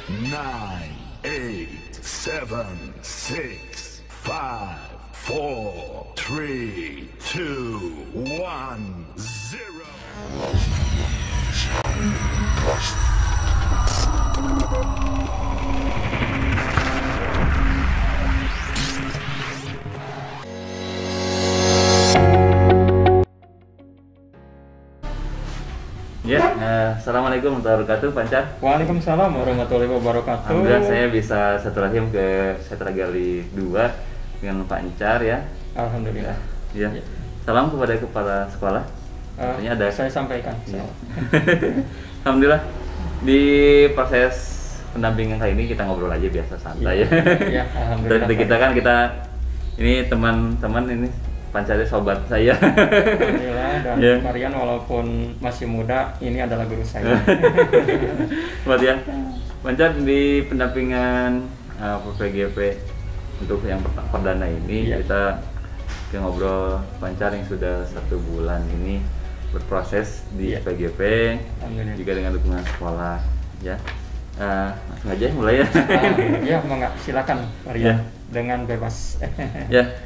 9, 8, 7, 6, 5, 4, 3, 2, 1, 0. Ya, assalamualaikum warahmatullahi wabarakatuh, Pancar. Waalaikumsalam warahmatullahi wabarakatuh. Alhamdulillah saya bisa satu rahim ke Setra Gali 2 dengan Pancar ya. Alhamdulillah. Ya. Salam kepada kepala sekolah. Artinya ada saya sampaikan. Ya. Alhamdulillah di proses pendampingan kali ini kita ngobrol aja biasa santai ya. Ya, alhamdulillah. Dan kita ini teman-teman ini Pancar sobat saya. Alhamdulillah, dan Ya. Marian walaupun masih muda, ini adalah guru saya. Buat ya, Pancar di pendampingan PGP untuk yang perdana ini Ya. kita ngobrol Pancar yang sudah 1 bulan ini berproses di Ya. PGP Alhamdulillah. juga dengan dukungan sekolah ya. Langsung aja mulai ya. Ya, silakan Marian dengan bebas. Ya.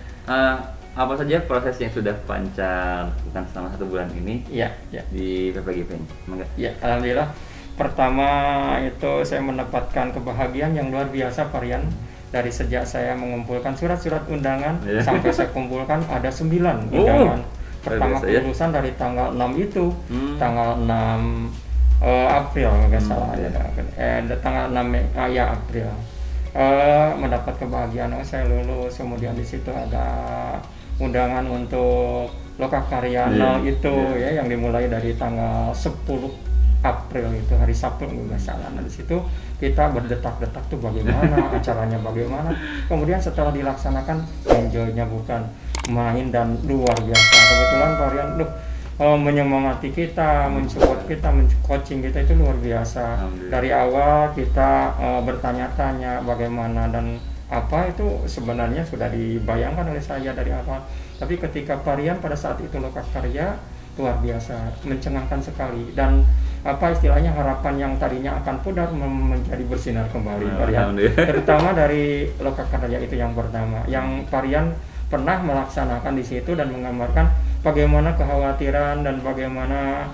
Apa saja proses yang sudah Pancar lakukan selama 1 bulan ini Ya. di PPGP? Ya, alhamdulillah. Pertama itu saya mendapatkan kebahagiaan yang luar biasa, Varian. Dari sejak saya mengumpulkan surat-surat undangan sampai saya kumpulkan ada 9 undangan. Pertama kelulusan dari tanggal 6 itu, tanggal 6 April nggak salah, tanggal 6 April. Mendapat kebahagiaan, saya lulus. Kemudian di situ ada undangan untuk Lokakarya itu ya, yang dimulai dari tanggal 10 April itu hari Sabtu nggak salah. Nah di situ kita berdetak-detak tuh bagaimana acaranya, bagaimana. Kemudian setelah dilaksanakan, enjoy-nya bukan main dan luar biasa. Kebetulan Varian menyemangati kita, mensupport kita, coaching kita itu luar biasa. Dari awal kita bertanya-tanya bagaimana dan apa itu sebenarnya sudah dibayangkan oleh saya dari awal. Tapi ketika Varian pada saat itu Lokakarya luar biasa, mencengangkan sekali, dan apa istilahnya harapan yang tadinya akan pudar menjadi bersinar kembali. Varian, terutama dari Lokakarya itu yang pertama, yang Varian pernah melaksanakan di situ dan menggambarkan bagaimana kekhawatiran dan bagaimana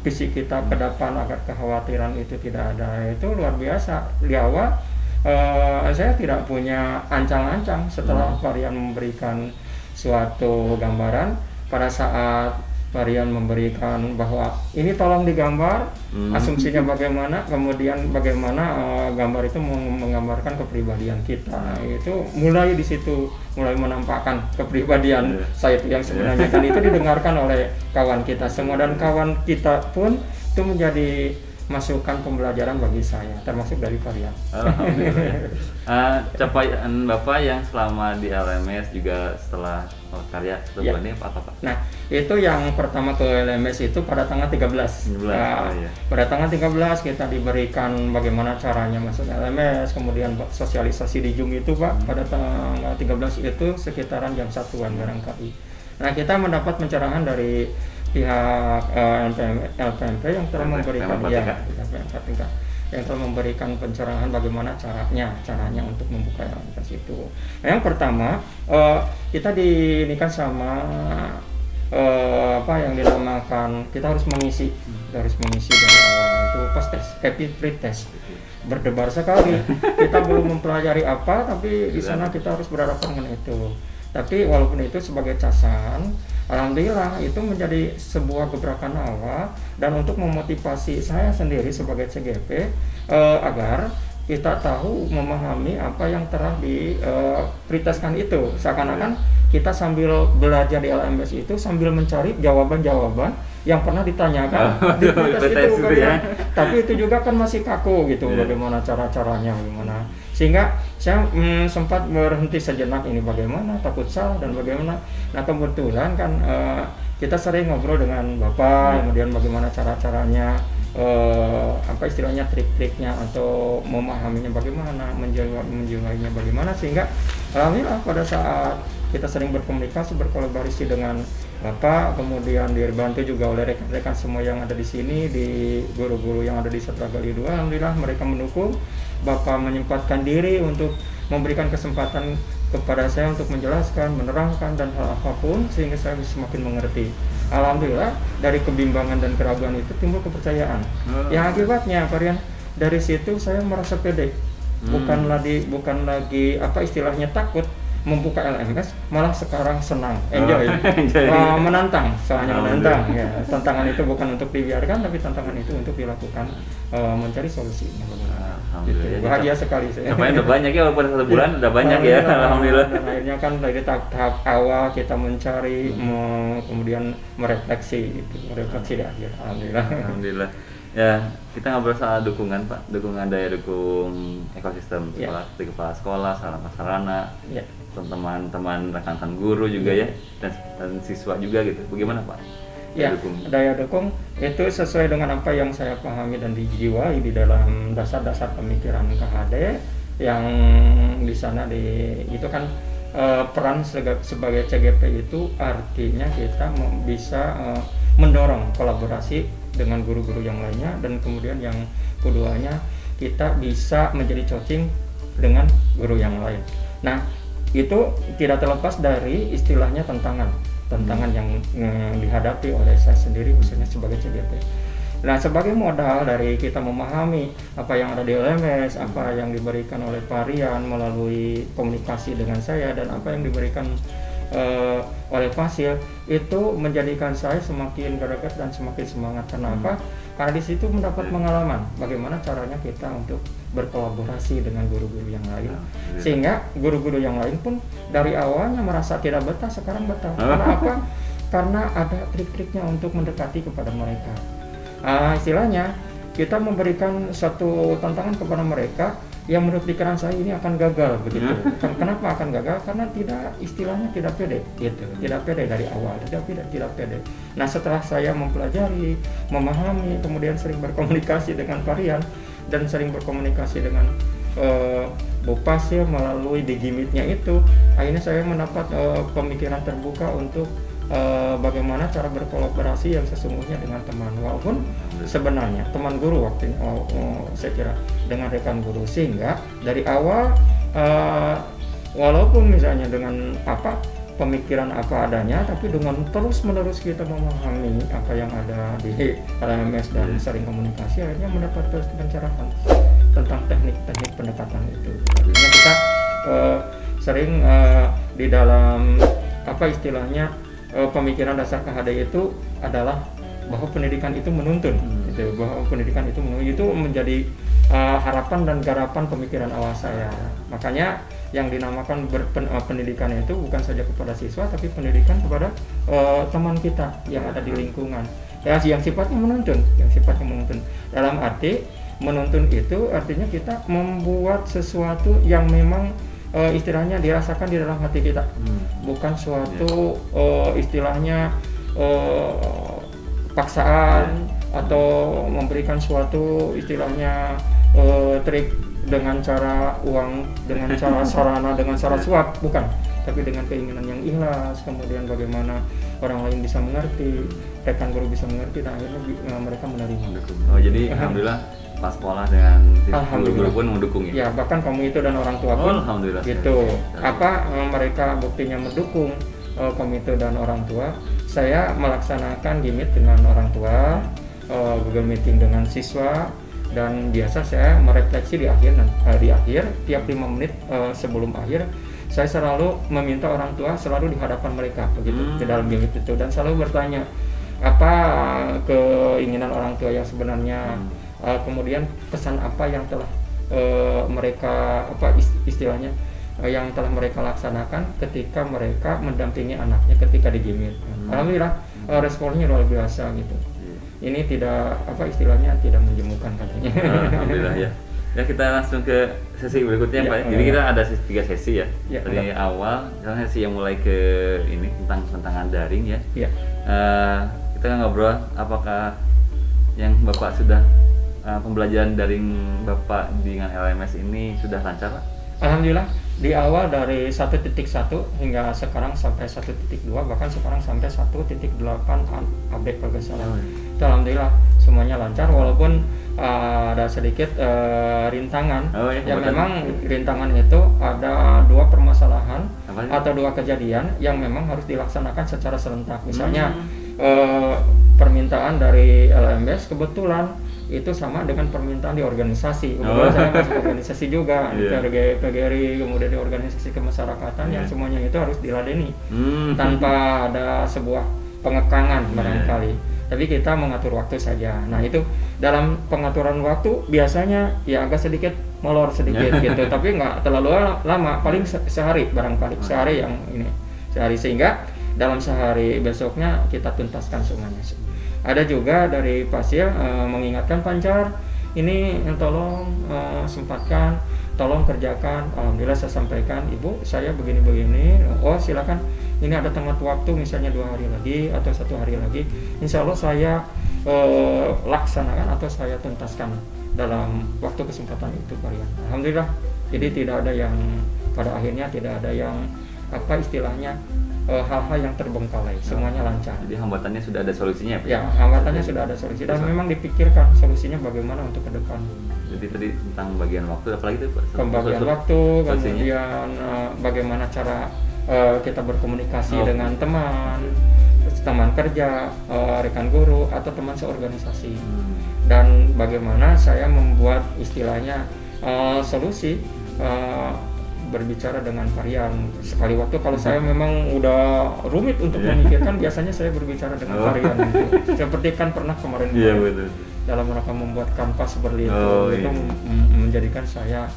visi kita ke depan agar kekhawatiran itu tidak ada. Itu luar biasa. Di awal saya tidak punya ancang-ancang. Setelah Varian memberikan suatu gambaran, pada saat Varian memberikan bahwa ini tolong digambar, asumsinya bagaimana, kemudian bagaimana gambar itu menggambarkan kepribadian kita. Itu mulai di situ, mulai menampakkan kepribadian saya itu yang sebenarnya, kan itu didengarkan oleh kawan kita semua, dan kawan kita pun itu menjadi masukan pembelajaran bagi saya, termasuk dari Varian. Alhamdulillah. Capaian Bapak yang selama di LMS juga setelah karya ini apa Pak? Nah, itu yang pertama ke LMS itu pada tanggal 13. Pada tanggal 13 kita diberikan bagaimana caranya masuk LMS, kemudian sosialisasi di Zoom itu Pak, pada tanggal 13 itu sekitaran jam 1-an barangkali. Nah, kita mendapat pencerahan dari pihak LPMP yang telah memberikan yang telah memberikan pencerahan bagaimana caranya untuk membuka LMS itu. Nah, yang pertama kita diinikan sama apa yang dinamakan, kita harus mengisi dari awal itu pas tes, free test. Berdebar sekali. Kita belum mempelajari apa, tapi di sana kita harus berhadapan dengan itu. Tapi walaupun itu sebagai casan, alhamdulillah itu menjadi sebuah gebrakan awal dan untuk memotivasi saya sendiri sebagai CGP agar kita tahu memahami apa yang telah diprioritaskan itu. Seakan-akan kita sambil belajar di LMS itu sambil mencari jawaban-jawaban yang pernah ditanyakan di pretest itu kan. Tapi itu juga kan masih kaku gitu, bagaimana cara-caranya, bagaimana. Sehingga saya sempat berhenti sejenak, ini bagaimana, takut salah dan bagaimana. Nah kebetulan kan kita sering ngobrol dengan Bapak, kemudian bagaimana cara-caranya, apa istilahnya, trik-triknya atau memahaminya bagaimana, menjiwainya bagaimana, sehingga alhamdulillah pada saat kita sering berkomunikasi, berkolaborasi dengan Bapak, kemudian dibantu juga oleh rekan-rekan semua yang ada di sini, di guru-guru yang ada di Sastra Gali 2. Alhamdulillah mereka mendukung. Bapak menyempatkan diri untuk memberikan kesempatan kepada saya untuk menjelaskan, menerangkan dan hal apapun sehingga saya bisa semakin mengerti. Alhamdulillah dari kebimbangan dan keraguan itu timbul kepercayaan. Yang akibatnya varian dari situ saya merasa pede. Bukan lagi apa istilahnya takut membuka LMS, malah sekarang senang, enjoy, menantang, soalnya menantang. Ya, tantangan itu bukan untuk dibiarkan, tapi tantangan itu untuk dilakukan, mencari solusinya. Gitu. Bahagia sekali saya. Namanya udah banyak ya, walaupun 1 bulan udah banyak ya, alhamdulillah. Dan akhirnya kan dari tahap awal kita mencari, kemudian merefleksi di akhir. Alhamdulillah. Ya, kita ngobrol soal dukungan Pak, dukungan daya dukung ekosistem sekolah, di kepala sekolah, sarana, teman-teman rekan-rekan guru juga ya, dan siswa juga gitu. Bagaimana Pak? Daya dukung itu sesuai dengan apa yang saya pahami dan dijiwai di dalam dasar-dasar pemikiran KHD yang di sana itu kan peran sebagai CGP itu artinya kita bisa mendorong kolaborasi dengan guru-guru yang lainnya, dan kemudian yang keduanya kita bisa menjadi coaching dengan guru yang lain. Nah, itu tidak terlepas dari istilahnya tantangan yang dihadapi oleh saya sendiri khususnya sebagai CGP. Nah, sebagai modal dari kita memahami apa yang ada di LMS, apa yang diberikan oleh Parian melalui komunikasi dengan saya, dan apa yang diberikan oleh Fasil, itu menjadikan saya semakin greget dan semakin semangat. Kenapa? Karena di situ mendapat pengalaman bagaimana caranya kita untuk berkolaborasi dengan guru-guru yang lain, sehingga guru-guru yang lain pun dari awalnya merasa tidak betah, sekarang betah. Karena apa? Karena ada trik-triknya untuk mendekati kepada mereka. Istilahnya kita memberikan satu tantangan kepada mereka yang menurut pikiran saya ini akan gagal begitu. Kenapa akan gagal? Karena istilahnya tidak pede, gitu. Tidak pede dari awal, tidak pede. Nah, setelah saya mempelajari, memahami, kemudian sering berkomunikasi dengan Parian dan sering berkomunikasi dengan Bu Fasil melalui digimitnya itu, akhirnya saya mendapat pemikiran terbuka untuk bagaimana cara berkolaborasi yang sesungguhnya dengan teman, walaupun sebenarnya teman guru waktu saya kira dengan rekan guru, sehingga dari awal walaupun misalnya dengan pemikiran apa adanya, tapi dengan terus-menerus kita memahami apa yang ada di LMS dan sering komunikasi, akhirnya mendapat pencerahan tentang teknik-teknik pendekatan itu. Artinya kita sering di dalam istilahnya pemikiran dasar KHD itu adalah bahwa pendidikan itu menuntun, itu menjadi harapan dan garapan pemikiran awal saya. Makanya yang dinamakan pendidikan itu bukan saja kepada siswa, tapi pendidikan kepada teman kita yang ada di lingkungan, yang sifatnya menuntun, dalam arti menuntun itu artinya kita membuat sesuatu yang memang istilahnya dirasakan di dalam hati kita, bukan suatu istilahnya paksaan atau memberikan suatu istilahnya trik dengan cara uang, dengan cara sarana, dengan cara suap, bukan, tapi dengan keinginan yang ikhlas, kemudian bagaimana orang lain bisa mengerti, rekan guru bisa mengerti, dan akhirnya mereka menerima. Oh, jadi alhamdulillah pas sekolah dengan guru-guru pun mendukung ya? Ya, bahkan komite dan orang tua pun gitu. Mereka buktinya mendukung komite dan orang tua. Saya melaksanakan gimit dengan orang tua, Google Meeting dengan siswa, dan biasa saya merefleksi di akhir tiap 5 menit sebelum akhir saya selalu meminta orang tua selalu di hadapan mereka begitu di dalam gimit itu, dan selalu bertanya apa keinginan orang tua yang sebenarnya, kemudian pesan apa yang telah mereka istilahnya yang telah mereka laksanakan ketika mereka mendampingi anaknya ketika digimit. Alhamdulillah responnya luar biasa gitu. Ini tidak istilahnya tidak menjemukan katanya. Alhamdulillah ya. Ya, kita langsung ke sesi berikutnya Pak. Jadi kita ada 3 sesi ya. Dari awal, misalnya sesi yang mulai ke ini tentang tantangan daring ya. Kita ngobrol apakah yang Bapak sudah pembelajaran daring Bapak dengan LMS ini sudah lancar Pak? Alhamdulillah di awal dari 1.1 hingga sekarang sampai 1.2, bahkan sekarang sampai 1.8 update kalau nggak salah. Alhamdulillah semuanya lancar, walaupun ada sedikit rintangan. Yang memang rintangan itu ada 2 permasalahan atau 2 kejadian yang memang harus dilaksanakan secara serentak. Misalnya permintaan dari LMS kebetulan itu sama dengan permintaan di organisasi. Kebetulan saya masuk organisasi juga, di PGRI, kemudian di organisasi kemasyarakatan yang semuanya itu harus diladeni tanpa ada sebuah pengekangan barangkali. Tapi kita mengatur waktu saja. Nah itu dalam pengaturan waktu biasanya ya agak sedikit molor sedikit gitu, tapi nggak terlalu lama, paling sehari barangkali, sehari sehingga dalam sehari besoknya kita tuntaskan semuanya. Ada juga dari pasien mengingatkan Pancar, ini tolong sempatkan, tolong kerjakan. Alhamdulillah saya sampaikan, Ibu saya begini-begini, oh silakan, ini ada tenggat waktu misalnya 2 hari lagi atau 1 hari lagi, insya Allah saya laksanakan atau saya tuntaskan dalam waktu kesempatan itu kalian. Alhamdulillah, jadi tidak ada yang pada akhirnya tidak ada yang apa istilahnya hal-hal yang terbengkalai, semuanya lancar. Jadi hambatannya sudah ada solusinya, Pak? Ya, hambatannya sudah ada solusi dan memang dipikirkan solusinya bagaimana untuk ke depan. Jadi tadi tentang bagian waktu, apalagi itu Pak? Pembagian waktu, kemudian bagaimana cara kita berkomunikasi dengan teman kerja, rekan guru atau teman seorganisasi, dan bagaimana saya membuat istilahnya solusi berbicara dengan varian sekali waktu. Kalau saya memang udah rumit untuk memikirkan, biasanya saya berbicara dengan varian gitu. Seperti kan pernah kemarin dalam rangka membuat kanvas seperti itu menjadikan saya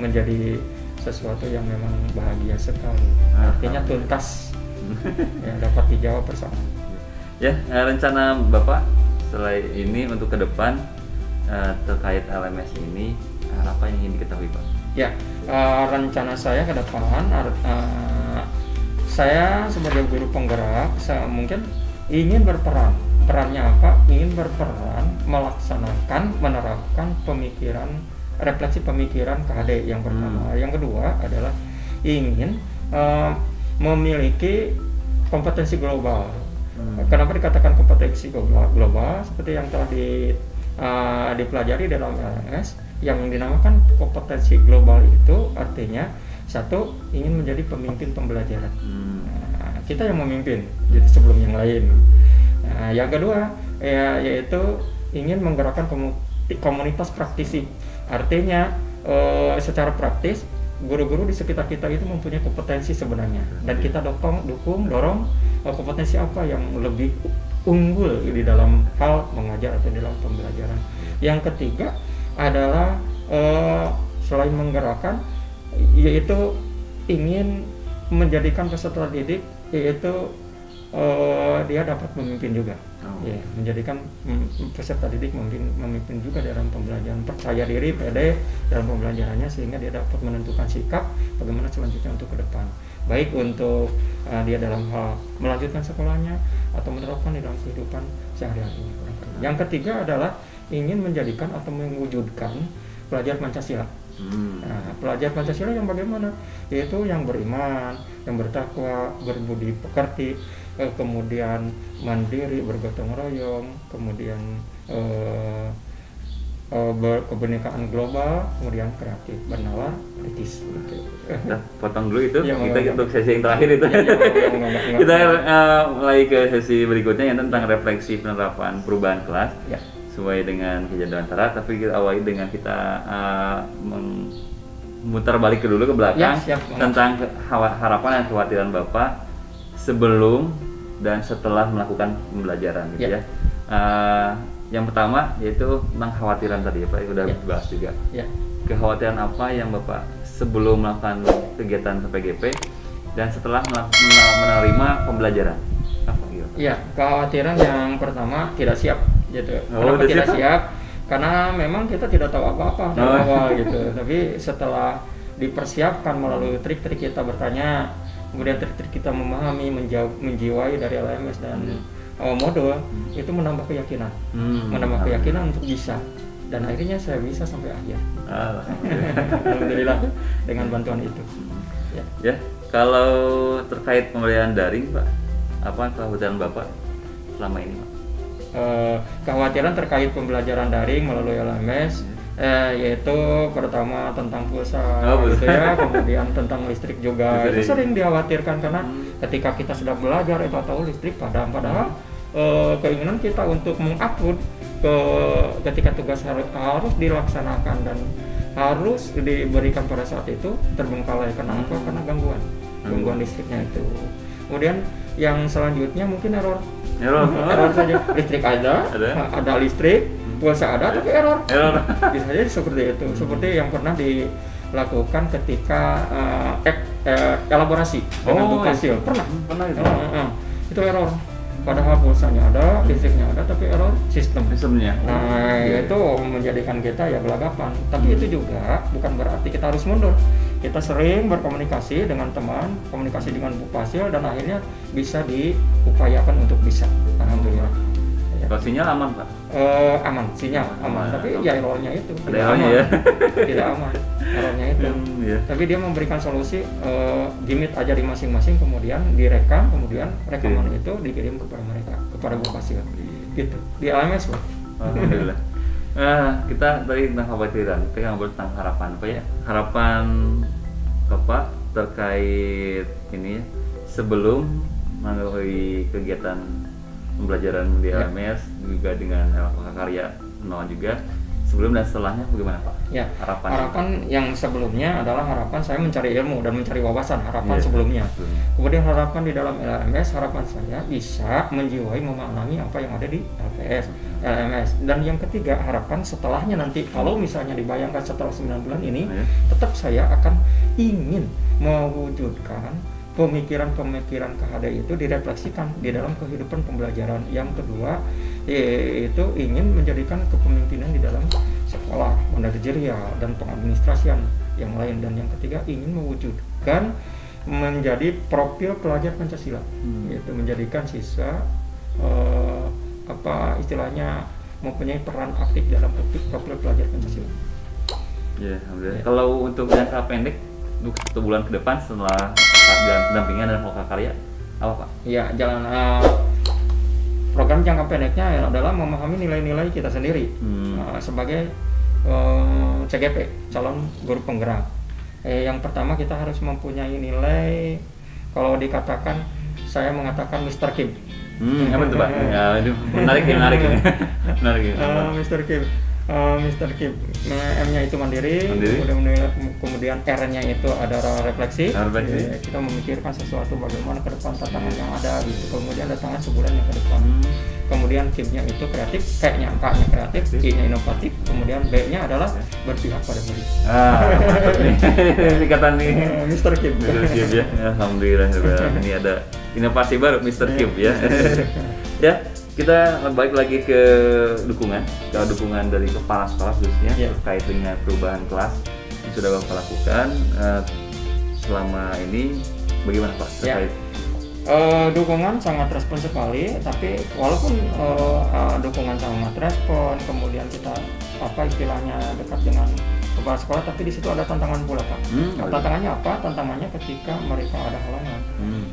menjadi sesuatu yang memang bahagia sekali. Artinya tuntas ya, dapat dijawab persoalan. Ya, rencana Bapak setelah ini untuk ke depan terkait LMS ini apa yang ingin diketahui, Pak? Ya, rencana saya ke depan, saya sebagai guru penggerak, saya mungkin ingin berperan. Perannya apa? Ingin berperan melaksanakan, menerapkan pemikiran, refleksi pemikiran KHD yang pertama. Yang kedua adalah ingin memiliki kompetensi global. Kenapa dikatakan kompetensi global? Seperti yang telah dipelajari dalam LMS, yang dinamakan kompetensi global itu artinya satu, ingin menjadi pemimpin pembelajaran. Nah, kita yang memimpin, jadi sebelum yang lain. Nah, yang kedua yaitu ingin menggerakkan komunitas praktisi. Artinya secara praktis guru-guru di sekitar kita itu mempunyai kompetensi sebenarnya, dan kita dorong kompetensi apa yang lebih unggul di dalam hal mengajar atau dalam pembelajaran. Yang ketiga adalah selain menggerakkan, yaitu ingin menjadikan peserta didik, yaitu dia dapat memimpin juga. Ya, menjadikan peserta didik memimpin juga dalam pembelajaran, percaya diri, pede dalam pembelajarannya, sehingga dia dapat menentukan sikap bagaimana selanjutnya untuk ke depan, baik untuk dia dalam hal melanjutkan sekolahnya atau menerapkan di dalam kehidupan sehari-hari. Yang ketiga adalah ingin menjadikan atau mewujudkan pelajar Pancasila. Nah, pelajar Pancasila yang bagaimana? Yaitu yang beriman, yang bertakwa, berbudi pekerti, kemudian mandiri, bergotong royong, kemudian kebenekaan global, kemudian kreatif, bernalar, kritis. Nah, potong dulu itu, kita untuk sesi yang terakhir itu. Kita mulai ke sesi berikutnya yang tentang refleksi penerapan perubahan kelas. Sesuai dengan kejadian antara, tapi kita awali dengan kita memutar balik dulu ke belakang tentang harapan dan kekhawatiran Bapak sebelum dan setelah melakukan pembelajaran gitu ya. Yang pertama yaitu tentang kekhawatiran tadi ya Pak, sudah dibahas juga. Kekhawatiran apa yang Bapak sebelum melakukan kegiatan PGP dan setelah menerima pembelajaran? Apa gitu? Ya, kekhawatiran yang pertama tidak siap gitu. Kenapa tidak siap? Karena memang kita tidak tahu apa-apa dari awal gitu. Tapi setelah dipersiapkan melalui trik-trik kita bertanya, kemudian trik-trik kita memahami, menjiwai dari LMS dan modul, itu menambah keyakinan. Menambah keyakinan untuk bisa. dan akhirnya saya bisa sampai akhir. Alhamdulillah dengan bantuan itu. Ya, kalau terkait pembelajaran daring, Pak, apa kekhawatiran Bapak selama ini, Pak? Kekhawatiran terkait pembelajaran daring melalui LMS, yaitu pertama tentang pulsa, gitu ya, kemudian tentang listrik juga. Itu sering dikhawatirkan karena ketika kita sudah belajar itu tahu listrik padam, padahal keinginan kita untuk mengupload ketika tugas harus dilaksanakan dan harus diberikan pada saat itu terbengkalai. Kenapa? Karena gangguan listriknya itu. Kemudian yang selanjutnya mungkin error saja. Listrik ada listrik, pulsa ada tapi error. Bisa jadi seperti itu. Seperti yang pernah dilakukan ketika elaborasi dengan buk hasil. Pernah itu error. Padahal pulsanya ada, listriknya ada, tapi error sistemnya. Nah, itu menjadikan kita ya gelagapan. Tapi itu juga bukan berarti kita harus mundur. Kita sering berkomunikasi dengan teman, komunikasi dengan Buphasil, dan akhirnya bisa diupayakan untuk bisa. Alhamdulillah. Kalau sinyal aman, Pak? Aman, sinyal aman. Tapi ya errornya itu tidak aman. Ya? Tidak aman. Errornya itu. Tapi dia memberikan solusi, gimit aja di masing-masing, kemudian direkam, kemudian rekaman itu dikirim kepada mereka, kepada Buphasil. Gitu. Di LMS, Pak. Alhamdulillah. Kita tadi tentang kekhawatiran, kita ngobrol tentang harapan, Pak ya. Harapan Bapak terkait ini ya, sebelum mengetahui kegiatan pembelajaran di LMS juga dengan LKK Karya 0 juga, sebelum dan setelahnya bagaimana, Pak? Ya, harapan yang sebelumnya adalah harapan saya mencari ilmu dan mencari wawasan, sebelumnya. Kemudian harapan di dalam LMS, harapan saya bisa menjiwai, memaknai apa yang ada di LMS. Dan yang ketiga, harapan setelahnya nanti, kalau misalnya dibayangkan setelah 9 bulan ini, tetap saya akan ingin mewujudkan pemikiran-pemikiran KHD itu direfleksikan di dalam kehidupan pembelajaran. Yang kedua, yaitu ingin menjadikan kepemimpinan di dalam sekolah, manajerial dan pengadministrasian yang lain. Dan yang ketiga, ingin mewujudkan menjadi profil pelajar Pancasila, yaitu menjadikan siswa istilahnya mempunyai peran aktif dalam profil pelajar Pancasila. Ya, alhamdulillah. Kalau untuk jangka pendek, untuk 1 bulan ke depan setelah pendampingan dan LKK Karya, apa, Pak? Ya, program jangka pendeknya adalah memahami nilai-nilai kita sendiri sebagai CGP, calon guru penggerak. Yang pertama kita harus mempunyai nilai, kalau dikatakan, saya mengatakan Mr. Kim. Apa itu, Pak? Ya, itu menarik ini. Mr. Kim. Mr. Kim, M-nya itu mandiri. Kemudian R-nya itu adalah refleksi. Kita memikirkan sesuatu bagaimana ke depan tantangan yang ada gitu. Kemudian tantangan sebulan yang ke depan. Kemudian Kim-nya itu kreatif, K-nya kreatif, I-nya inovatif. Kemudian B-nya adalah berpihak pada murid. Singkatan nih. Mr. Kim. Ya. Alhamdulillah. Ini ada inovasi baru Mr. Kim ya. Ya. Kita balik lagi ke dukungan dari kepala sekolah khususnya terkait dengan perubahan kelas yang sudah Bapak lakukan selama ini, bagaimana, Pak? Terkait dukungan sangat respon sekali, tapi walaupun dukungan sangat respon, kemudian kita istilahnya dekat dengan kepala sekolah, tapi di situ ada tantangan pula, Pak. Tantangannya apa? Tantangannya ketika mereka ada halangan,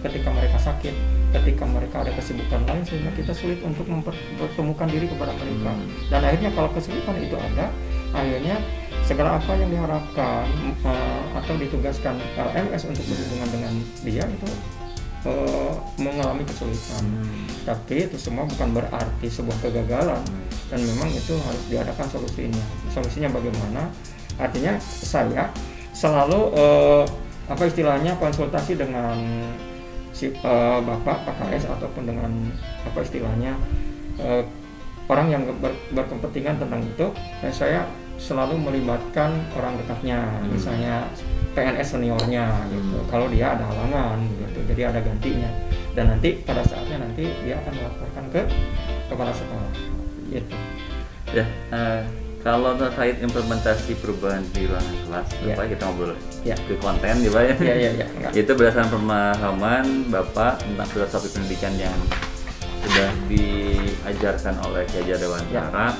ketika mereka sakit, ketika mereka ada kesibukan lain, sehingga kita sulit untuk mempertemukan diri kepada mereka. Dan akhirnya kalau kesulitan itu ada, akhirnya segala apa yang diharapkan atau ditugaskan LMS untuk berhubungan dengan dia itu mengalami kesulitan. Tapi itu semua bukan berarti sebuah kegagalan, dan memang itu harus diadakan solusinya. Solusinya bagaimana? Artinya saya selalu istilahnya konsultasi dengan Bapak PKS ataupun dengan orang yang berkepentingan tentang itu. Dan saya selalu melibatkan orang dekatnya, misalnya PNS seniornya gitu. Kalau dia ada halangan gitu, jadi ada gantinya. Dan nanti pada saatnya dia akan melaporkan ke kepala sekolah gitu. Ya, kalau terkait implementasi perubahan di ruangan kelas, Bapak kita ngobrol ke konten ya, Pak ya. Itu berdasarkan pemahaman Bapak tentang filosofi pendidikan yang sudah diajarkan oleh Ki Hajar Dewantara.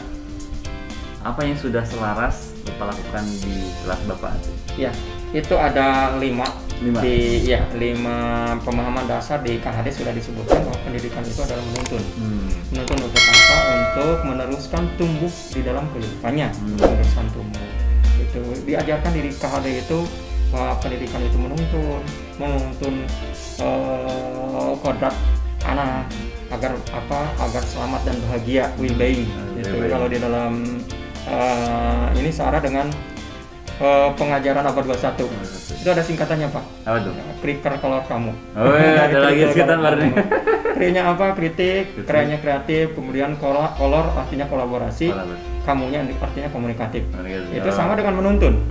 apa yang sudah selaras Bapak lakukan di kelas Bapak? Ya, itu ada 5 pemahaman dasar di KHD sudah disebutkan bahwa pendidikan itu adalah menuntun. Menuntun untuk apa? Untuk meneruskan tumbuh di dalam kehidupannya, meneruskan tumbuh. Itu diajarkan di KHD itu bahwa pendidikan itu menuntun kodrat anak agar selamat dan bahagia, well-being. Itu kalau di dalam ini searah dengan pengajaran abad 21. Itu ada singkatannya, Pak. Apa tuh? Kriker kalau kamu. Oh iya, ada lagi singkatan baru nih. Krinya apa? Kritik, kreanya kreatif, kemudian kolor artinya kolaborasi, kamunya artinya komunikatif. Itu sama dengan menuntun.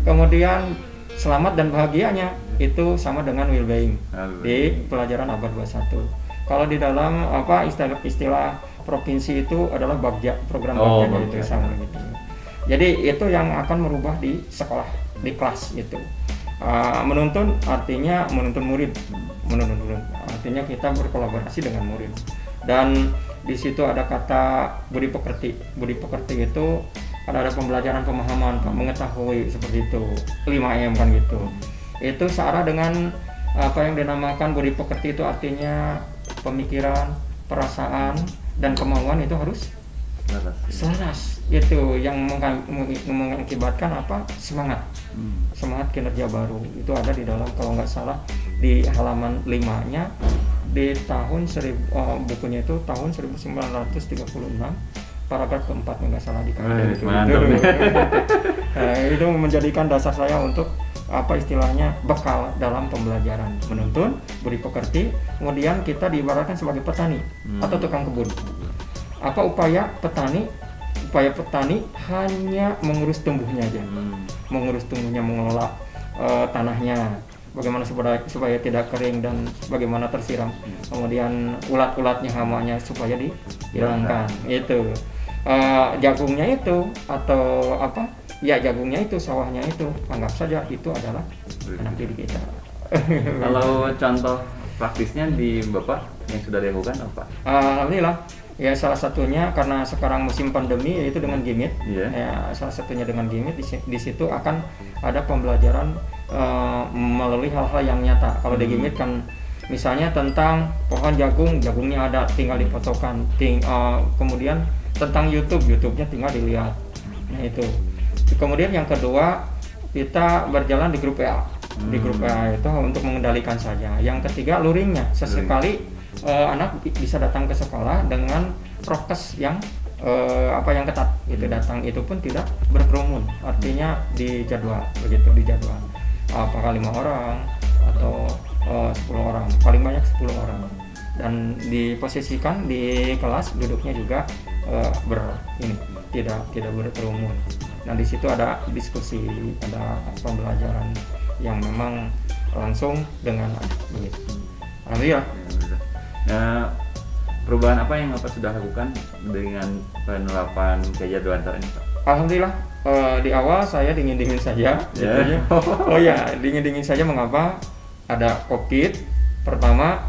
Kemudian selamat dan bahagianya itu sama dengan well-being di pelajaran abad 21. Kalau di dalam istilah provinsi itu adalah Bagja, program Bagja itu sama gitu. Jadi itu yang akan merubah di sekolah, di kelas itu. Menuntun artinya menuntun murid, artinya kita berkolaborasi dengan murid. Dan di situ ada kata budi pekerti. Budi pekerti itu ada pembelajaran pemahaman, mengetahui seperti itu. 5M kan gitu. Itu searah dengan apa yang dinamakan budi pekerti itu artinya pemikiran, perasaan dan kemauan itu harus selaras. Itu yang mengakibatkan apa? Semangat kinerja baru. Itu ada di dalam, kalau nggak salah di halaman 5-nya di tahun bukunya itu tahun 1936 paragraf keempat nggak salah di itu. Itu menjadikan dasar saya untuk apa istilahnya bekal dalam pembelajaran menuntun, budi pekerti. Kemudian kita diibaratkan sebagai petani atau tukang kebun. Apa upaya petani hanya mengurus tumbuhnya aja, mengelola tanahnya, bagaimana supaya tidak kering dan bagaimana tersiram, kemudian ulat-ulatnya, hamanya supaya dihilangkan. Itu jagungnya itu atau apa? Ya jagungnya itu, sawahnya itu, anggap saja itu adalah anak didik kita. Kalau contoh praktisnya di Bapak yang sudah dilakukan apa? Alhamdulillah. Ya salah satunya karena sekarang musim pandemi yaitu dengan Gimit. Ya salah satunya dengan Gimit di situ akan ada pembelajaran melalui hal-hal yang nyata. Kalau di Gimit kan misalnya tentang pohon jagungnya ada, tinggal difotokan. Kemudian tentang YouTube-nya tinggal dilihat. Nah itu. Kemudian yang kedua kita berjalan di grup WA. Di grup WA itu untuk mengendalikan saja. Yang ketiga luringnya, sesekali anak bisa datang ke sekolah dengan prokes yang yang ketat. Itu datang itu pun tidak berkerumun, artinya dijadwal begitu, dijadwal. Apakah 5 orang atau 10 orang, paling banyak 10 orang, dan diposisikan di kelas duduknya juga tidak berkerumun. Nah di situ ada diskusi, ada pembelajaran yang memang langsung dengan begitu. Alhamdulillah. Perubahan apa yang Bapak sudah lakukan dengan penerapan kejadwalan ini, Pak? Alhamdulillah, di awal saya dingin-dingin saja. Dingin-dingin saja. Mengapa? Ada COVID. Pertama,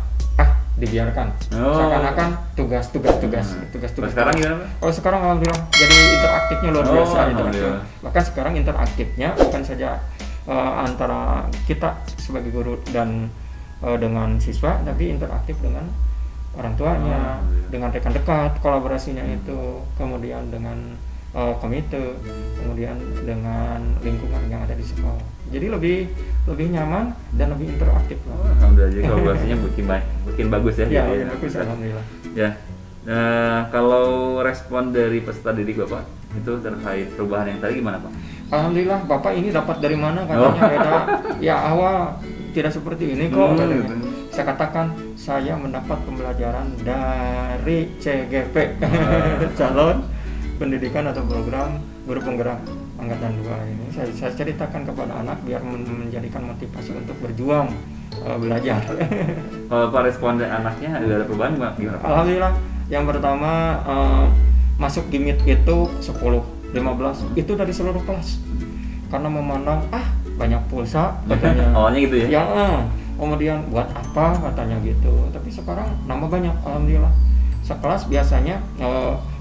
dibiarkan. Seakan-akan tugas. Sekarang gimana, Pak? Sekarang alhamdulillah. Jadi interaktifnya luar biasa. Bahkan sekarang interaktifnya bukan saja antara kita sebagai guru dan dengan siswa, tapi interaktif dengan orang tuanya, dengan rekan dekat, kolaborasinya itu, kemudian dengan komite, kemudian dengan lingkungan yang ada di sekolah. Jadi lebih nyaman dan lebih interaktif. Alhamdulillah, kolaborasinya makin bagus ya. Ya, bagus alhamdulillah. Ya. Kalau respon dari peserta didik Bapak itu terkait perubahan yang tadi gimana, Pak? Alhamdulillah, Bapak ini dapat dari mana katanya beda. Ya awal tidak seperti ini kok katanya. Saya katakan saya mendapat pembelajaran dari CGP, calon pendidikan atau program guru penggerak angkatan 2 ini. Saya ceritakan kepada anak biar menjadikan motivasi untuk berjuang belajar. Kalau Pak respon dari anaknya ada perubahan gimana? Alhamdulillah. Yang pertama masuk Gimit itu 10, 15 itu dari seluruh kelas. Karena memandang banyak pulsa katanya. Awalnya gitu ya? Kemudian buat apa katanya gitu. Tapi sekarang nambah banyak alhamdulillah. Sekelas biasanya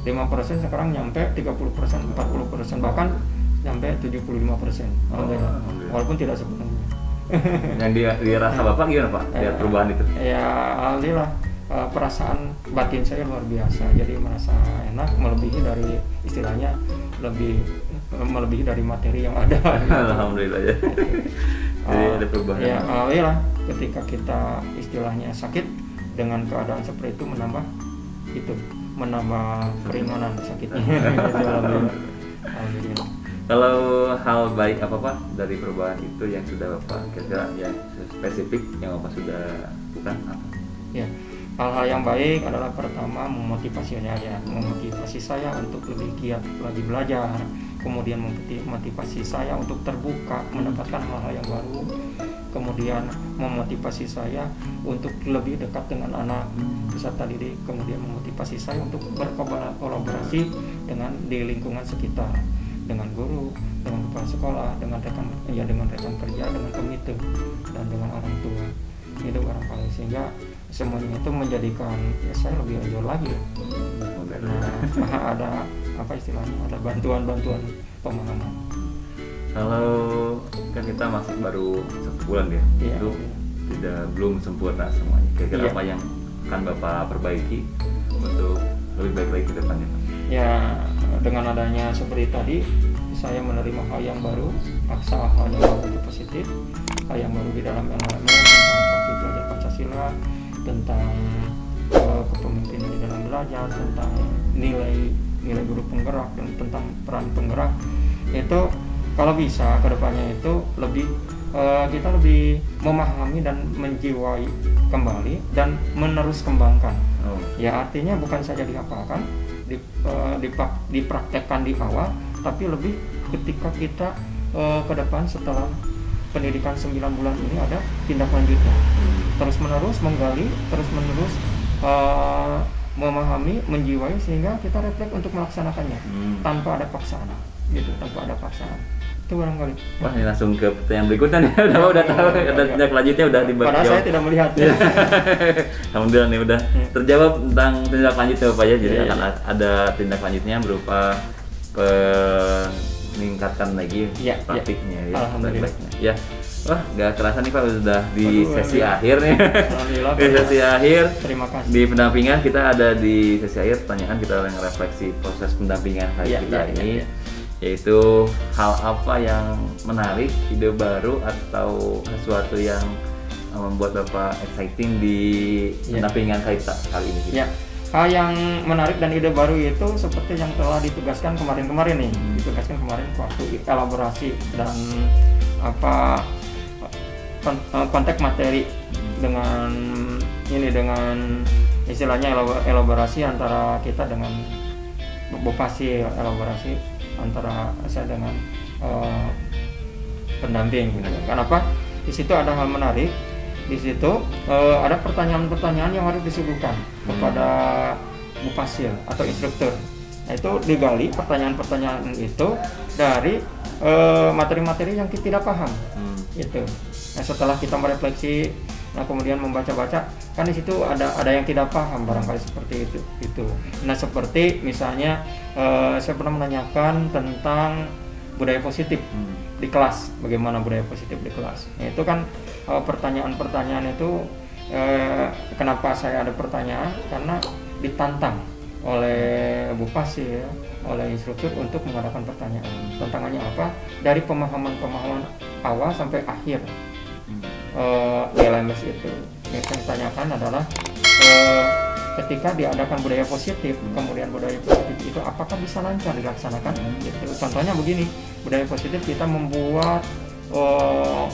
5% sekarang nyampe 30%, 40%, bahkan sampai 75%. Alhamdulillah. Walaupun tidak sepenuhnya. Yang dirasa Bapak gimana Pak? Lihat perubahan itu? Ya alhamdulillah, perasaan batin saya luar biasa. Jadi merasa enak, melebihi dari istilahnya melebihi dari materi yang ada. Alhamdulillah ya. Jadi ada perubahan. Ya alhamdulillah, ketika kita istilahnya sakit dengan keadaan seperti itu menambah keringanan sakitnya. Alhamdulillah. Kalau hal baik apa Pak dari perubahan itu yang sudah Bapak kira-kira yang spesifik yang Bapak sudah lakukan apa? Ya, hal-hal yang baik adalah pertama memotivasi saya untuk lebih giat lagi belajar, kemudian memotivasi saya untuk terbuka mendapatkan hal-hal yang baru, kemudian memotivasi saya untuk lebih dekat dengan anak peserta didik, kemudian memotivasi saya untuk berkolaborasi dengan di lingkungan sekitar, dengan guru, dengan kepala sekolah, dengan rekan kerja, dengan komite, dan dengan orang tua. Itu barangkali sehingga semuanya itu menjadikan saya lebih enjoy lagi. Nah, ada apa istilahnya? Ada bantuan pemahaman. Kalau kan kita masih baru 1 bulan ya, itu belum sempurna semuanya. Kira-kira apa yang akan Bapak perbaiki untuk lebih baik lagi ke depannya? Ya, dengan adanya seperti tadi, saya menerima hal yang baru, aksa hal yang baru itu positif, hal yang baru di dalam elemen tentang praktik belajar Pancasila, tentang kepemimpinan di dalam belajar, tentang nilai guru penggerak, dan tentang peran penggerak. Itu kalau bisa kedepannya itu kita lebih memahami dan menjiwai kembali dan menerus kembangkan. Ya artinya bukan saja dihafalkan, dipraktekkan di awal, tapi lebih ketika kita ke depan setelah pendidikan 9 bulan ini ada tindak lanjutnya, terus menerus menggali, terus menerus memahami, menjiwai sehingga kita refleks untuk melaksanakannya tanpa ada paksaan, gitu, tanpa ada paksaan. Itu barangkali. Wah, ini langsung ke pertanyaan berikutnya nih. Udah tahu, ada tindak lanjutnya udah dibahas. Padahal saya tidak melihat. Alhamdulillah nih udah terjawab tentang tindak lanjutnya Bapak ya. Jadi akan ada tindak lanjutnya berupa meningkatkan lagi praktiknya ya. Alhamdulillah. Ya. Wah, nggak kerasa nih Pak, sudah di sesi akhir nih. Alhamdulillah. Di sesi akhir. Terima kasih. Di pendampingan kita ada di sesi akhir pertanyaan kita yang refleksi proses pendampingan kita ini. Yaitu hal apa yang menarik, ide baru atau sesuatu yang membuat Bapak exciting di pendampingan kita kali ini. Ya, hal yang menarik dan ide baru itu seperti yang telah ditugaskan kemarin nih, ditugaskan kemarin waktu elaborasi dan konteks materi dengan istilahnya elaborasi antara kita dengan Bupasi, elaborasi antara saya dengan pendamping gitu. Kenapa? Di situ ada hal menarik. Di situ ada pertanyaan-pertanyaan yang harus disuguhkan kepada Bupasi atau instruktur. Nah, itu digali pertanyaan-pertanyaan itu dari materi-materi yang kita tidak paham. Itu. Nah, setelah kita merefleksi, kemudian membaca-baca, kan di situ ada yang tidak paham barangkali seperti itu. Nah, seperti misalnya saya pernah menanyakan tentang budaya positif di kelas, bagaimana budaya positif di kelas. Nah, itu kan pertanyaan-pertanyaan itu kenapa saya ada pertanyaan, karena ditantang oleh Bupasi oleh instruktur untuk mengadakan pertanyaan. Tantangannya apa? Dari pemahaman awal sampai akhir di LMS itu. Yang saya tanyakan adalah ketika diadakan budaya positif, kemudian budaya positif itu apakah bisa lancar dilaksanakan? Gitu. Contohnya begini, budaya positif kita membuat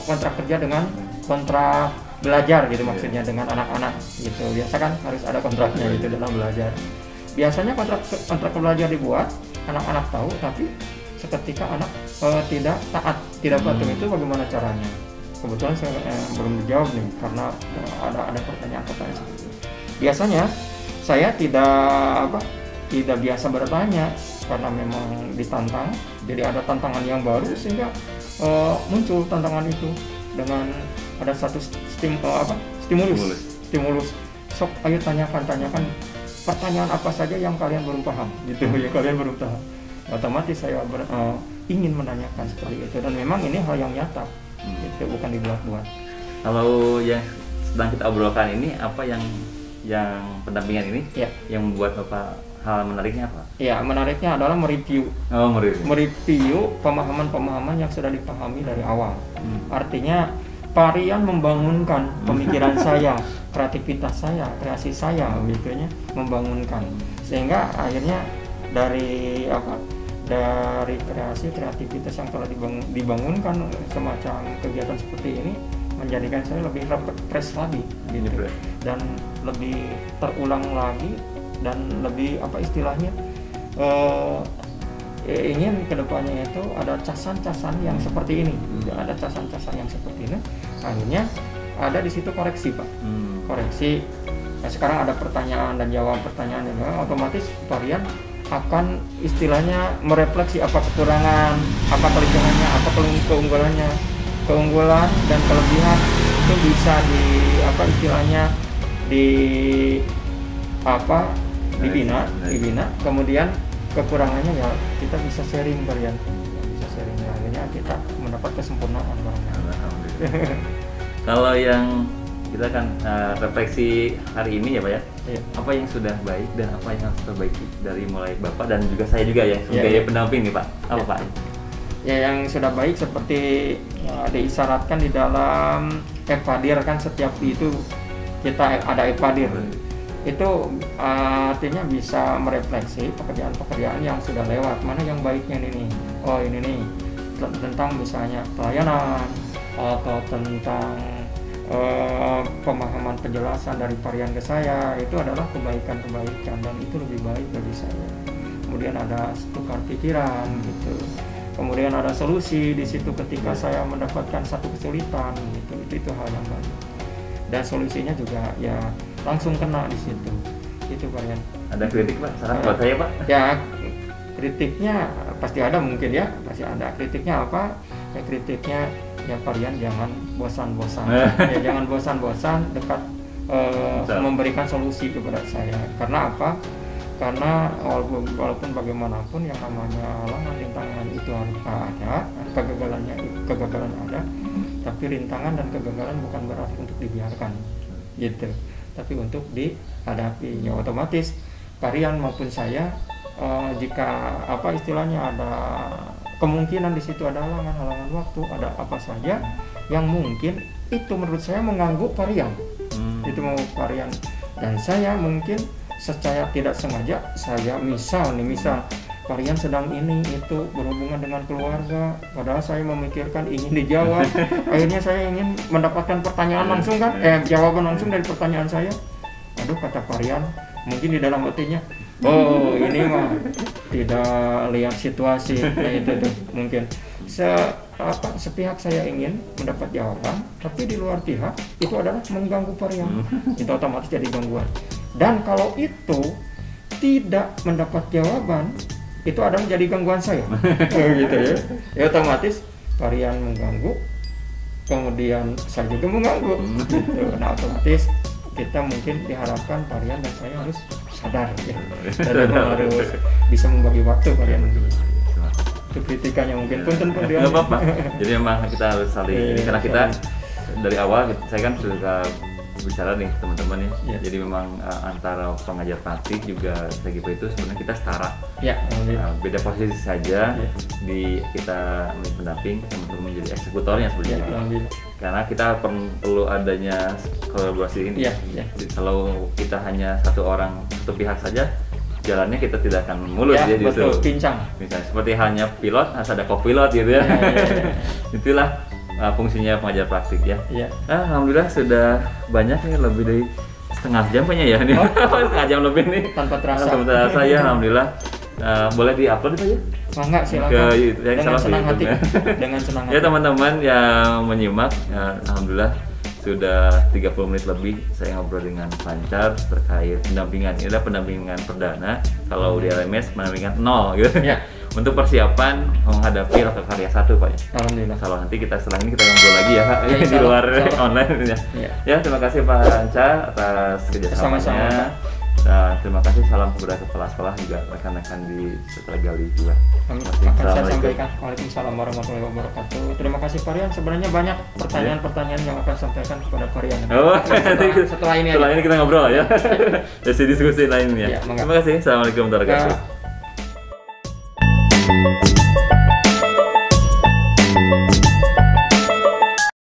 kontrak kerja dengan kontrak belajar gitu, maksudnya dengan anak-anak gitu. Biasa kan harus ada kontraknya gitu dalam belajar. Biasanya kontrak belajar dibuat, anak-anak tahu, tapi seketika anak tidak taat, tidak patuh, itu bagaimana caranya? Kebetulan saya belum dijawab nih karena ada pertanyaan-pertanyaan seperti itu. Biasanya saya tidak biasa bertanya karena memang ditantang, jadi ada tantangan yang baru sehingga muncul tantangan itu dengan ada satu stimulus. Sok, ayo tanyakan pertanyaan apa saja yang kalian belum paham gitu ya, kalian belum tahu. Otomatis saya ingin menanyakan seperti itu, dan memang ini hal yang nyata, itu bukan dibuat-buat. Kalau yang sedang kita obrolkan ini apa yang pendampingan ini yang membuat Bapak hal menariknya apa? Ya, menariknya adalah mereview. Mereview pemahaman-pemahaman yang sudah dipahami dari awal. Artinya Parian membangunkan pemikiran saya, kreativitas saya, kreasi saya, begitunya membangunkan, sehingga akhirnya dari kreativitas yang telah dibangunkan semacam kegiatan seperti ini menjadikan saya lebih refresh lagi gitu, dan lebih terulang lagi, dan lebih istilahnya ingin kedepannya itu ada casan-casan yang seperti ini, ada casan-casan yang seperti ini, akhirnya ada di situ koreksi Pak, koreksi. Nah, sekarang ada pertanyaan dan jawab pertanyaan, otomatis Parian akan istilahnya merefleksi apa kekurangan, apa kelebihannya, apa keunggulannya, keunggulan dan kelebihan itu bisa dibina, kemudian kekurangannya ya kita bisa sharing Parian, akhirnya kita mendapat kesempurnaan barangnya. Kalau yang kita kan refleksi hari ini ya Pak ya, apa yang sudah baik dan apa yang harus diperbaiki dari mulai Bapak dan juga saya juga ya sebagai pendamping nih Pak, apa Pak? Ya, yang sudah baik seperti diisyaratkan di dalam Evadir kan, setiap itu kita ada Evadir. Itu artinya bisa merefleksi pekerjaan-pekerjaan yang sudah lewat, mana yang baiknya ini. Oh ini nih tentang misalnya pelayanan atau tentang pemahaman penjelasan dari Parian ke saya, itu adalah kebaikan-kebaikan dan itu lebih baik bagi saya. Kemudian ada tukar pikiran gitu. Kemudian ada solusi di situ ketika saya mendapatkan satu kesulitan gitu. Itu hal yang baik. Dan solusinya juga ya langsung kena di situ. Itu Parian. Ada kritik Pak? Saran buat saya Pak? Ya, kritiknya pasti ada mungkin ya, pasti ada. Kritiknya apa? Ya kritiknya ya Parian jangan bosan-bosan. Ya jangan bosan-bosan dekat memberikan solusi kepada saya. Karena apa? Karena walaupun bagaimanapun yang namanya halangan, rintangan itu harus ada, kegagalan ada, tapi rintangan dan kegagalan bukan berarti untuk dibiarkan gitu, tapi untuk dihadapi. Ya otomatis Parian maupun saya jika istilahnya ada kemungkinan di situ ada halangan waktu, ada apa saja yang mungkin itu menurut saya mengganggu Parian, itu mau Parian, dan saya mungkin secara tidak sengaja saya misal Parian sedang itu berhubungan dengan keluarga, padahal saya memikirkan ingin dijawab, akhirnya saya ingin mendapatkan pertanyaan langsung kan, jawaban langsung dari pertanyaan saya. Aduh, kata Parian mungkin di dalam hatinya, oh ini mah tidak lihat situasi, itu tuh mungkin sepihak saya ingin mendapat jawaban, tapi di luar pihak itu adalah mengganggu Parian, itu otomatis jadi gangguan. Dan kalau itu tidak mendapat jawaban, itu adalah menjadi gangguan saya, gitu ya. Ya otomatis Parian mengganggu, kemudian saya juga mengganggu, gitu. Nah otomatis kita mungkin diharapkan Parian dan saya harus sadar, ya. Dan harus bisa membagi waktu Parian. Itu kritikannya mungkin punten Parian. Nggak apa-apa. Jadi memang kita harus saling, karena kita dari awal saya kan sudah bicara nih teman-teman ya. Jadi memang antara pengajar praktik juga SGP itu sebenarnya kita setara. Beda posisi saja di kita pendamping, teman-teman menjadi eksekutornya sebenarnya. Karena kita perlu adanya kolaborasi ini. Kalau kita hanya satu pihak saja, jalannya kita tidak akan mulus ya justru. Pincang. Misalnya seperti hanya pilot harus ada co-pilot gitu ya. Itulah fungsinya pengajar praktik ya. Alhamdulillah sudah banyak nih, lebih dari setengah jam punya ya ini. Setengah jam lebih nih. Tanpa terasa. Ya, alhamdulillah. Boleh di-upload itu ya? Enggak, silakan. Dengan senang hati. Dengan senang hati. Ya teman-teman yang menyimak, alhamdulillah sudah 30 menit lebih saya ngobrol dengan Pancar terkait pendampingan. Ini adalah pendampingan perdana. Kalau di LMS pendampingan 0 gitu. Untuk persiapan menghadapi Loka Karya 1 Pak ya. Alhamdulillah. Kalau nanti setelah ini kita ngobrol lagi ya Pak, di luar online ya. Ya terima kasih Pak Pancar atas kerjasamanya. Nah, terima kasih, salam kepada kepala sekolah juga rekan-rekan di Setelah Gali juga. Akan saya sampaikan. Waalaikumsalam warahmatullahi wabarakatuh. Terima kasih Pak Rian. Sebenarnya banyak pertanyaan-pertanyaan yang akan sampaikan kepada Pak Rian. Oh, setelah ini kita ngobrol ya. Jadi diskusi lainnya. Terima kasih. Assalamualaikum warahmatullahi wabarakatuh.